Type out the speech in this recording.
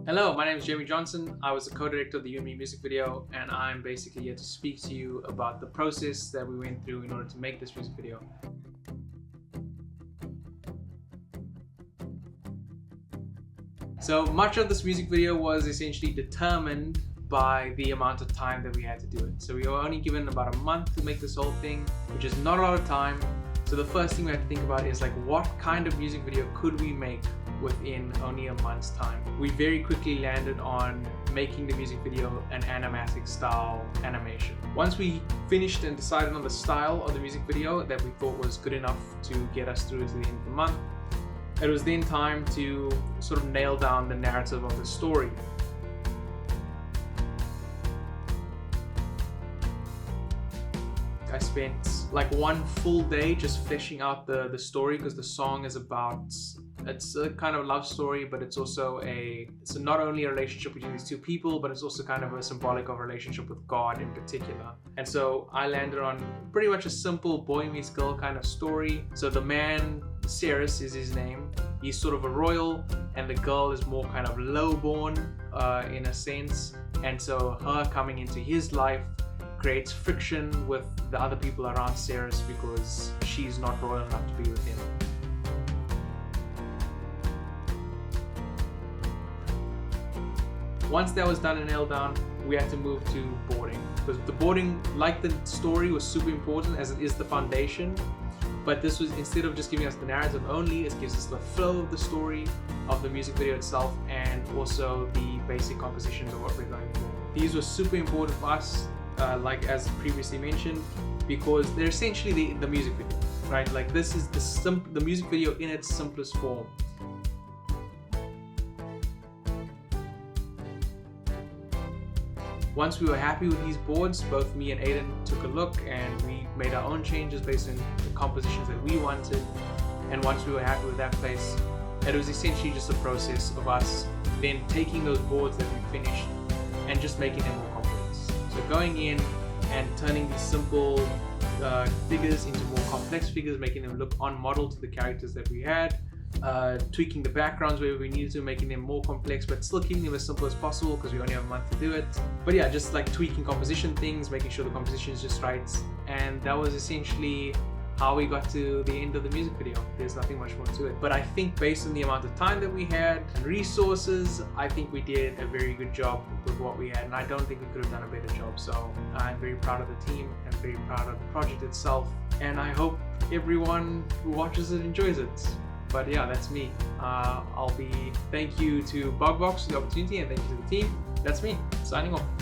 Hello, my name is Jamie Johnson. I was the co-director of the You and Me music video, and I'm basically here to speak to you about the process that we went through in order to make this music video. So much of this music video was essentially determined by the amount of time that we had to do it. So we were only given about a month to make this whole thing, which is not a lot of time. So the first thing we had to think about is like, what kind of music video could we make within only a month's time? We very quickly landed on making the music video an animatic style animation. Once we finished and decided on the style of the music video that we thought was good enough to get us through to the end of the month, it was then time to sort of nail down the narrative of the story. I spent like one full day just fleshing out the story, because the song is about, it's a kind of love story, but it's also it's not only a relationship between these two people, but it's also kind of a symbolic of a relationship with God in particular. And so I landed on pretty much a simple boy meets girl kind of story. So the man, Ceres is his name, he's sort of a royal, and the girl is more kind of lowborn in a sense. And so her coming into his life creates friction with the other people around Ceres because she's not royal enough to be with him. Once that was done and nailed down, we had to move to boarding, because the boarding, like the story, was super important as it is the foundation. But this was, instead of just giving us the narrative only, it gives us the flow of the story, of the music video itself, and also the basic compositions of what we're going for. These were super important for us, like as previously mentioned, because they're essentially the music video, right? Like this is the music video in its simplest form. Once we were happy with these boards, both me and Aiden took a look and we made our own changes based on the compositions that we wanted. And once we were happy with that place, it was essentially just a process of us then taking those boards that we finished and just making them more complex. So going in and turning these simple figures into more complex figures, making them look on model to the characters that we had. Tweaking the backgrounds where we needed to, making them more complex but still keeping them as simple as possible because we only have a month to do it. But yeah, just like tweaking composition things, making sure the composition is just right. And that was essentially how we got to the end of the music video. There's nothing much more to it. But I think based on the amount of time that we had and resources, I think we did a very good job with what we had, and I don't think we could have done a better job. So I'm very proud of the team and very proud of the project itself, and I hope everyone who watches it enjoys it. But yeah, that's me. Thank you to Bugbox for the opportunity, and thank you to the team. That's me, signing off.